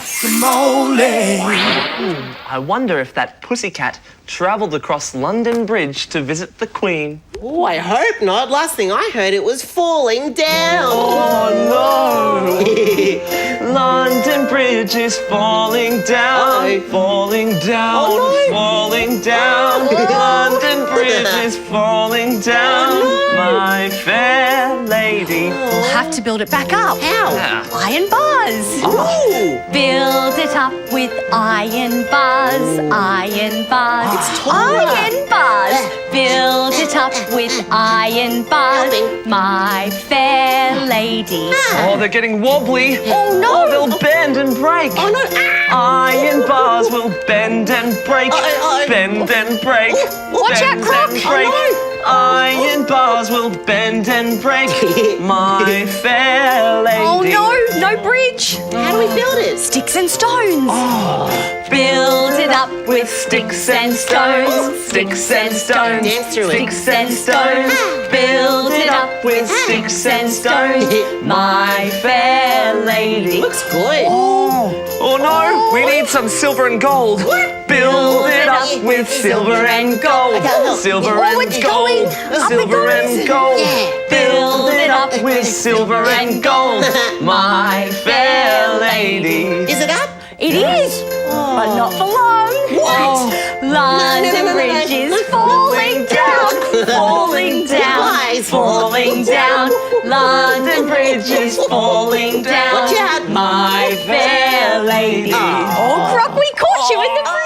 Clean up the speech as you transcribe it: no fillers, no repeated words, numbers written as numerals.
Crocamole. I wonder if that pussycat travelled across London Bridge to visit the Queen. Oh, I hope not. Last thing I heard, it was falling down. Oh no! London Bridge is falling down, Uh-oh. falling down, Oh, no. falling down. London Bridge is falling down, my fair lady. We'll have to build it back up. How? Iron bars. Oh. Build it up with iron bars, iron bars. It's taller. Iron bars. Build it up with iron bars, Helping. my fair lady. Oh, they're getting wobbly. Oh, no. Oh, they'll bend and break. Oh, no. Iron bars will bend and break, bend and break. Watch out, bend Croc. and break. Oh, Iron bars will bend and break, my fair lady. Oh no, no bridge. How do we build it? Sticks and stones. Build it up with sticks and stones. Sticks and stones. Dance through it. Sticks and stones. Build it up with sticks and stones. My fair lady. Looks good. Oh no, we need some silver and gold. Build it up with silver and gold. Silver Oh, and it's gold. going. Up it Silver goes. and gold. Yeah. Build it up with silver and gold. My fair lady. Is it up? It is, but not for long. What? London No. Bridge is falling down, falling down, Guys. falling down. London Bridge is falling down. Watch out. My fair lady. Oh, Croc, we caught you in the bridge.